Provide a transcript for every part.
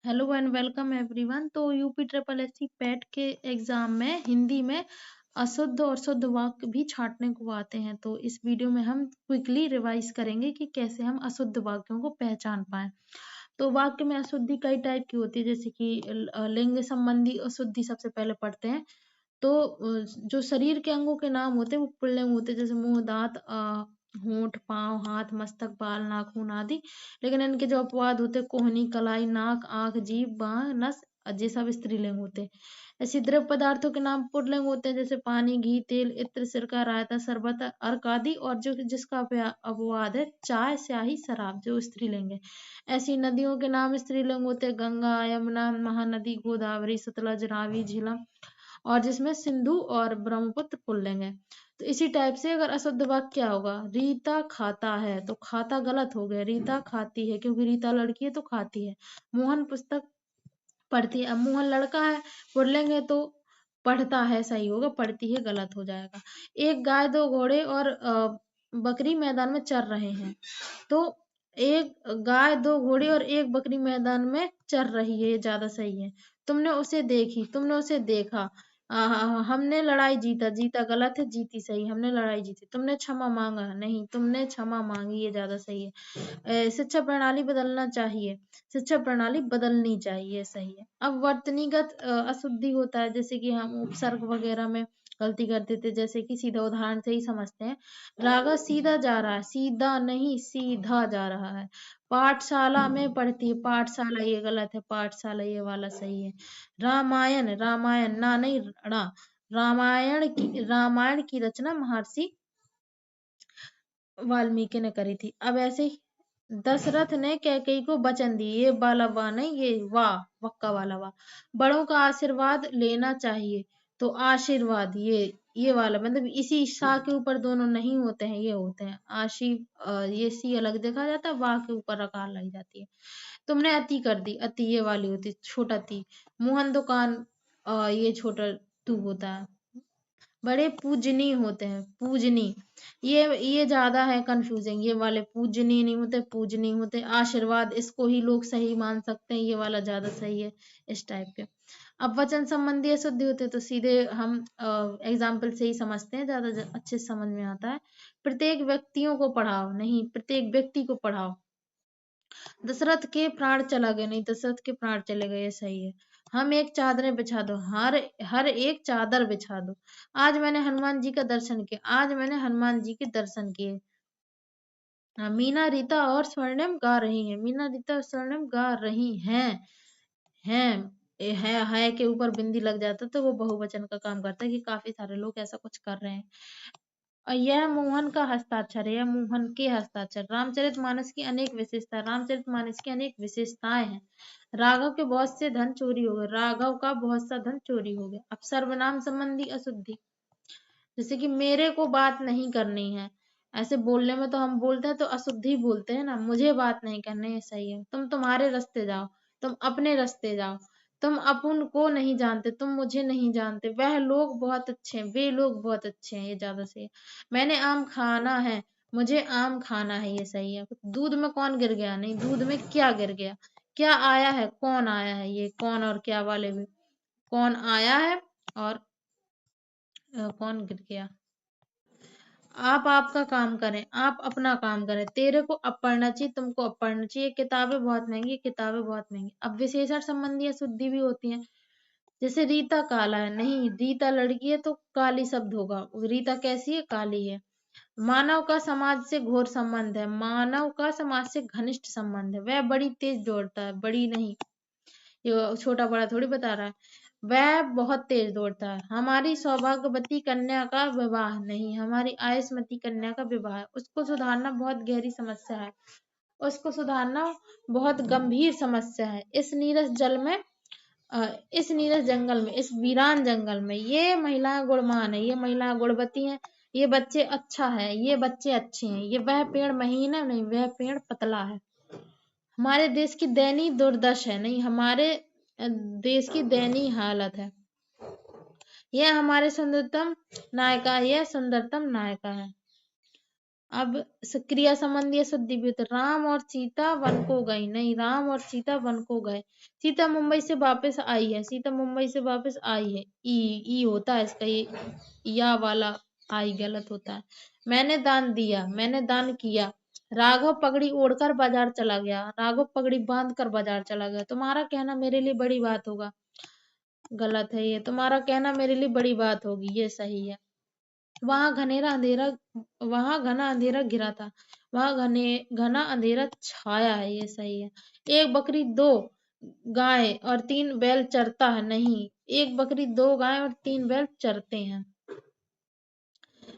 Hello and welcome everyone. तो UP triple SC पेट के exam में हिंदी में अशुद्ध और शुद्ध वाक्य भी छांटने को आते हैं। तो इस वीडियो में हम क्विकली रिवाइज करेंगे कि कैसे हम अशुद्ध वाक्यों को पहचान पाएं। तो वाक्य में अशुद्धि कई टाइप की होती है, जैसे कि लिंग संबंधी अशुद्धि सबसे पहले पढ़ते हैं। तो जो शरीर के अंगों के नाम होते हैं वो पुल्लिंग होते हैं, जैसे मुंह, दांत, होंठ, पाँव, हाथ, मस्तक, बाल, नाखून आदि। लेकिन इनके जो अपवाद होते हैं, कोहनी, कलाई, नाक, आंख, जीभ, बाह, नस, ये सब स्त्रीलिंग होते हैं। ऐसे द्रव पदार्थों के नाम पुल्लिंग होते हैं, जैसे पानी, घी, तेल, इत्र, सिरका, रायता, शरबत, अर्क आदि। और जो जिसका अपवाद है, चाय, स्याही, शराब, जो स्त्रीलिंग है। ऐसी नदियों के नाम स्त्रीलिंग होते हैं, गंगा, यमुना, महानदी, गोदावरी, सतलज, रावी, झीलम। और जिसमें सिंधु और ब्रह्मपुत्र पुल्लिंग है। तो इसी टाइप से अगर अशुद्ध वाक्य क्या होगा, रीता खाता है, तो खाता गलत हो गया, रीता खाती है, क्योंकि रीता लड़की है तो खाती है। मोहन पुस्तक पढ़ती है, अब मोहन लड़का है, पुल्लिंग है तो पढ़ता है सही होगा, पढ़ती है गलत हो जाएगा। एक गाय, दो घोड़े और बकरी मैदान में चर रहे हैं। तो एक गाय, दो घोड़े और एक बकरी मैदान में चर रही है, ये ज्यादा सही है। तुमने उसे देखी, तुमने उसे देखा। हमने लड़ाई जीता, जीता गलत है, जीती सही। हमने लड़ाई जीती। तुमने क्षमा मांगा, नहीं, तुमने क्षमा मांगी, ये ज्यादा सही है। शिक्षा प्रणाली बदलना चाहिए, शिक्षा प्रणाली बदलनी चाहिए, सही है। अब वर्तनीगत अशुद्धि होता है, जैसे कि हम उपसर्ग वगैरह में गलती करते थे, जैसे कि सीधा उदाहरण से ही समझते हैं। राघव सीधा जा रहा है, सीधा नहीं, सीधा जा रहा है। पाठशाला में पढ़ती है, पाठशाला ये गलत है, पाठशाला ये वाला सही है। रामायण, रामायण ना नहीं रा, रामायण की रचना महर्षि वाल्मीकि ने करी थी। अब ऐसे ही दशरथ ने कैकेयी को वचन दी, ये वाला वाह नहीं, ये वाह, वक्का वाला वाह। बड़ों का आशीर्वाद लेना चाहिए, तो आशीर्वाद ये वाला, मतलब इसी सा के ऊपर दोनों नहीं होते हैं, ये होते हैं ये सी अलग देखा जाता है, वाह के ऊपर रकार लग जाती है। तुमने अति कर दी, अति ये वाली होती है, छोटा ती। मोहन दुकान, ये छोटा तू होता है। बड़े पूजनीय होते हैं, पूजनीय, ये ज्यादा है कंफ्यूजिंग, ये वाले पूजनीय नहीं होते, पूजनीय होते। आशीर्वाद, इसको ही लोग सही मान सकते हैं, ये वाला ज्यादा सही है, इस टाइप के। अब वचन संबंधी अशुद्धि होते हैं, तो सीधे हम एग्जाम्पल से ही समझते हैं, ज्यादा अच्छे से समझ में आता है। प्रत्येक व्यक्तियों को पढ़ाओ, नहीं, प्रत्येक व्यक्ति को पढ़ाओ। दशरथ के प्राण चला गया, नहीं, दशरथ के प्राण चले गए, ये सही है। हम एक चादरें बिछा दो, हर हर एक चादर बिछा दो। आज मैंने हनुमान जी का दर्शन किया, आज मैंने हनुमान जी के दर्शन किए। मीना, रीता और स्वर्णिम गा रही हैं, मीना, रीता और स्वर्णिम गा रही हैं। है के ऊपर बिंदी लग जाता तो वो बहुवचन का काम करता है, कि काफी सारे लोग ऐसा कुछ कर रहे हैं। और यह मोहन का हस्ताक्षर है, यह मोहन के हस्ताक्षर। रामचरितमानस की अनेक विशेषता, रामचरितमानस की अनेक विशेषताएं हैं। राघव के बहुत से धन चोरी हो गए, राघव का बहुत सा धन चोरी हो गया। अब सर्वनाम संबंधी अशुद्धि, जैसे कि मेरे को बात नहीं करनी है, ऐसे बोलने में तो हम बोलते हैं तो अशुद्धि बोलते हैं ना, मुझे बात नहीं करनी है, सही है। तुम तुम्हारे रास्ते जाओ, तुम अपने रास्ते जाओ। तुम अपन को नहीं जानते, तुम मुझे नहीं जानते। वह लोग बहुत अच्छे हैं, वे लोग बहुत अच्छे हैं, ये ज्यादा सही है। मैंने आम खाना है, मुझे आम खाना है, ये सही है। दूध में कौन गिर गया, नहीं, दूध में क्या गिर गया। क्या आया है, कौन आया है, ये कौन और क्या वाले में कौन आया है और कौन गिर गया। आप आपका काम करें, आप अपना काम करें। तेरे को अब पढ़ना चाहिए, तुमको अब पढ़ना चाहिए। किताबें बहुत महंगी, किताबें बहुत महंगी। अब विशेषण संबंधी अशुद्धि भी होती है, जैसे रीता काला है, नहीं, रीता लड़की है तो काली शब्द होगा। रीता कैसी है, काली है। मानव का समाज से घोर संबंध है, मानव का समाज से घनिष्ठ संबंध है। वह बड़ी तेज दौड़ता है, बड़ी नहीं, ये छोटा बड़ा थोड़ी बता रहा है। वह बहुत तेज दौड़ता है। हमारी सौभाग्यवती कन्या का विवाह, नहीं, हमारी आयुष्मती कन्या का विवाह है। उसको सुधारना बहुत गहरी समस्या है, उसको सुधारना बहुत गंभीर समस्या है। इस नीरस जंगल में, इस वीरान जंगल में ये महिलाएं गुणवान है, ये महिलाएं गुणवती हैं, ये बच्चे अच्छा है, ये बच्चे अच्छे हैं। ये वह पेड़ महीन है, नहीं, वह पेड़ पतला है। हमारे देश की दयनीय दुर्दशा है, नहीं, हमारे देश की दयनीय हालत है। यह हमारे सुंदरतम नायिका, यह सुंदरतम नायिका है। अब क्रिया संबंधी अशुद्धि भी होता है। राम और सीता वन को गई, नहीं, राम और सीता वन को गए। सीता मुंबई से वापस आई है, सीता मुंबई से वापस आई है, ई होता है इसका, ये या वाला आई गलत होता है। मैंने दान दिया, मैंने दान किया। राघव पगड़ी ओढ़कर बाजार चला गया, राघव पगड़ी बांध कर बाजार चला गया। तुम्हारा कहना मेरे लिए बड़ी बात होगा, गलत है ये। तुम्हारा कहना मेरे लिए बड़ी बात होगी, ये सही है। वहां घना अंधेरा घिरा था, वहां घना अंधेरा छाया है, ये सही है। एक बकरी दो गाय और 3 बैल चरता है, नहीं, एक बकरी 2 गाय और 3 बैल चरते हैं।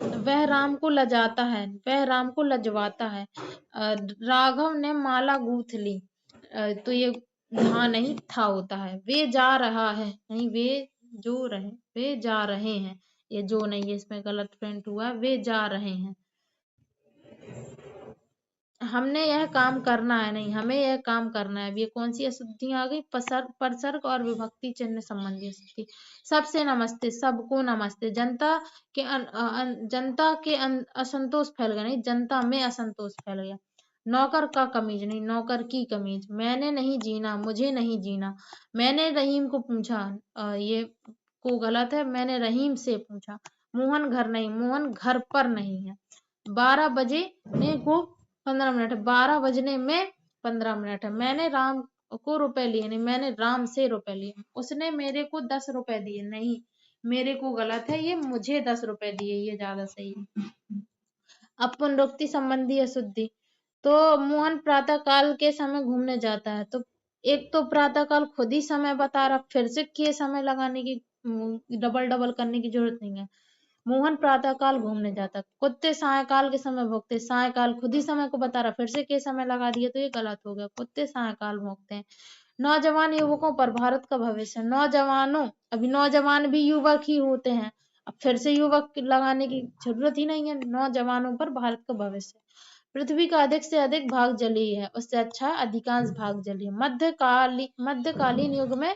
वह राम को लजाता है, वह राम को लजवाता है। राघव ने माला गूंथ ली। तो ये हाँ नहीं था होता है। वे जा रहा है, नहीं, वे जा रहे हैं, ये जो नहीं है, इसमें गलत प्रिंट हुआ, वे जा रहे हैं। हमने यह काम करना है, नहीं, हमें यह काम करना है। अब ये कौन सी अशुद्धियां आ गई? परसर्ग और विभक्ति चिन्ह संबंधी अशुद्धि। सबसे नमस्ते, सबको नमस्ते। जनता के असंतोष फैल गया, नहीं, जनता में असंतोष फैल गया। नौकर का कमीज, नहीं, नौकर की कमीज। मैंने नहीं जीना, मुझे नहीं जीना। मैंने रहीम को पूछा, ये को गलत है, मैंने रहीम से पूछा। मोहन घर नहीं, मोहन घर पर नहीं है। 12 बजे ने को 15 मिनट, 12 बजने में 15 मिनट है। मैंने राम को रुपए लिए, नहीं, मैंने राम से रुपए लिए। उसने मेरे को 10 रुपए दिए, नहीं, मेरे को गलत है, ये मुझे 10 रुपए दिए, ये ज्यादा सही है। अब पुनरुक्ति संबंधी अशुद्धि। तो मोहन प्रातः काल के समय घूमने जाता है, तो एक तो प्रातः काल खुद ही समय बता रहा, फिर से के समय लगाने की डबल डबल करने की जरूरत नहीं है। मोहन प्रातः काल घूमने जाता, कुत्ते सायकाल के समय भौंकते। सायकाल खुद ही समय को बता रहा, फिर से के समय लगा दिया, तो ये गलत हो गया। कुत्ते सायकाल भौंकते हैं। नौजवान युवकों पर भारत का भविष्य। नौजवानों, अभी नौजवान भी युवक ही होते हैं, अब फिर से युवक लगाने की जरूरत ही नहीं है। नौजवानों पर भारत का भविष्य। पृथ्वी का अधिक से अधिक भाग जलीय है, उससे अच्छा अधिकांश भाग जलीय। मध्यकालीन युग में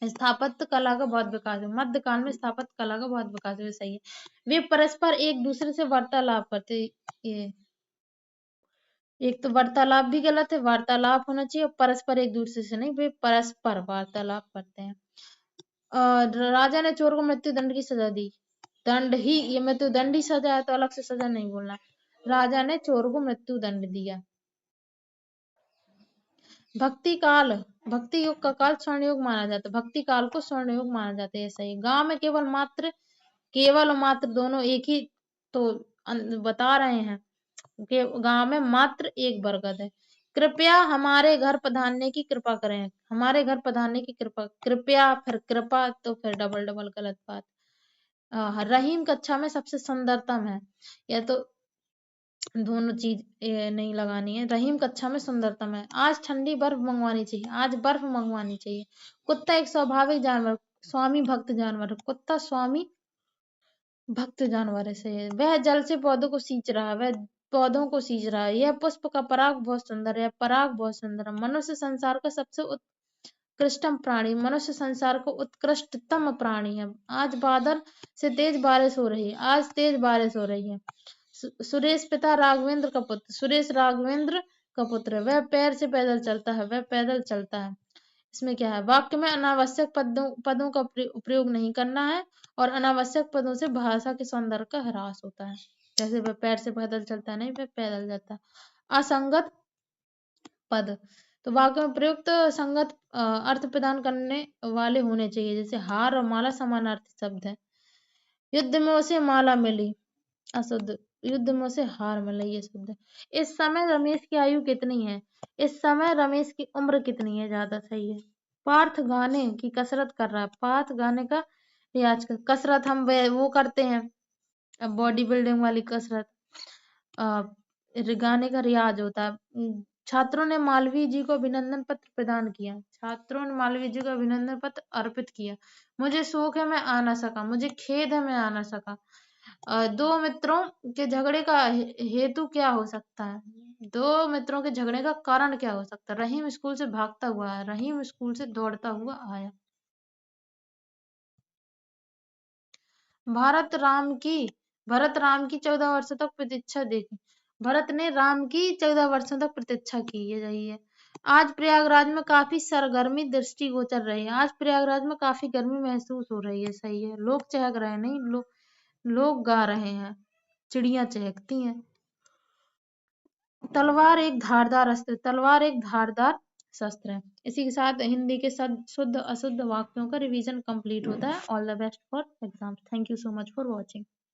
स्थापत्य कला का बहुत विकास है, मध्यकाल में स्थापत्य कला का बहुत विकास है, सही है। वे परस्पर एक दूसरे से वार्तालाप करते। ये एक तो वार्तालाप भी गलत है, वार्तालाप होना चाहिए, और परस्पर एक दूसरे से नहीं, वे परस्पर वार्तालाप करते हैं। राजा ने चोर को मृत्यु दंड की सजा दी। दंड ही, ये मृत्यु दंड ही सजा है, तो अलग से सजा नहीं बोलना। राजा ने चोर को मृत्यु दंड दिया। भक्ति काल, भक्ति युग का काल स्वर्ण युग माना जाता है, भक्ति काल को स्वर्ण युग माना जाता है, सही। गांव में केवल और मात्र दोनों एक ही, तो बता रहे हैं कि गांव में मात्र एक बरगद है। कृपया हमारे घर पधारने की कृपा करें, हमारे घर पधारने की कृपा, कृपया फिर कृपा, तो फिर डबल डबल गलत बात। रहीम कक्षा में सबसे सुंदरतम है, या तो दोनों चीज नहीं लगानी है। रहीम कक्षा में सुंदरतम है। आज ठंडी बर्फ मंगवानी चाहिए, आज बर्फ मंगवानी चाहिए। कुत्ता एक स्वाभाविक जानवर, स्वामी भक्त जानवर है, कुत्ता स्वामी भक्त जानवर है, सही है। वह जल से पौधों को सींच रहा है, वह पौधों को सींच रहा है। यह पुष्प का पराग बहुत सुंदर है, पराग बहुत सुंदर है। मनुष्य संसार का सबसे उत्कृष्टतम प्राणी, मनुष्य संसार को उत्कृष्टतम प्राणी है। आज बादल से तेज बारिश हो रही है, आज तेज बारिश हो रही है। सुरेश पिता राघवेंद्र का पुत्र, सुरेश राघवेंद्र का पुत्र है। वह पैर से पैदल चलता है, वह पैदल चलता है। इसमें क्या है? वाक्य में अनावश्यक पदों का प्रयोग नहीं करना है, और अनावश्यक पदों से भाषा के सौंदर्य का ह्रास होता है। जैसे वह पैर से पैदल चलता है, नहीं, वह पैदल जाता है। असंगत पद, तो वाक्य में प्रयुक्त संगत अर्थ प्रदान करने वाले होने चाहिए। जैसे हार और माला समानार्थी शब्द है। युद्ध में उसे माला मिली, अशुद्ध। युद्ध में उसे हार मिली, ये शुद्ध है। इस समय रमेश की आयु कितनी है? इस समय रमेश की उम्र कितनी है, ज्यादा सही है। पार्थ गाने की कसरत कर रहा है, पार्थ गाने का रियाज कर, कसरत हम वो करते हैं, बॉडी बिल्डिंग वाली कसरत, गाने का रियाज होता है। छात्रों ने मालवीय जी को अभिनंदन पत्र प्रदान किया, छात्रों ने मालवीय जी को अभिनंदन पत्र अर्पित किया। मुझे शोक है, मैं आ ना सका, मुझे खेद है, मैं आ ना सका। दो मित्रों के झगड़े का हेतु क्या हो सकता है? दो मित्रों के झगड़े का कारण क्या हो सकता है? रहीम स्कूल से भागता हुआ आया, रहीम स्कूल से दौड़ता हुआ आया। भारत राम की भरत राम की 14 वर्षों तक प्रतीक्षा देखी। भरत ने राम की 14 वर्षों तक प्रतीक्षा की, ये सही है। आज प्रयागराज में काफी सरगर्मी दृष्टिगोचर रही है। आज प्रयागराज में काफी गर्मी महसूस हो रही है, सही है। लोग चहक रहे हैं, नहीं लोग गा रहे हैं, चिड़ियां चहकती हैं। तलवार एक धारदार शस्त्र है। इसी के साथ हिंदी के शुद्ध अशुद्ध वाक्यों का रिवीजन कंप्लीट होता है। All the best for exam. Thank you so much for watching.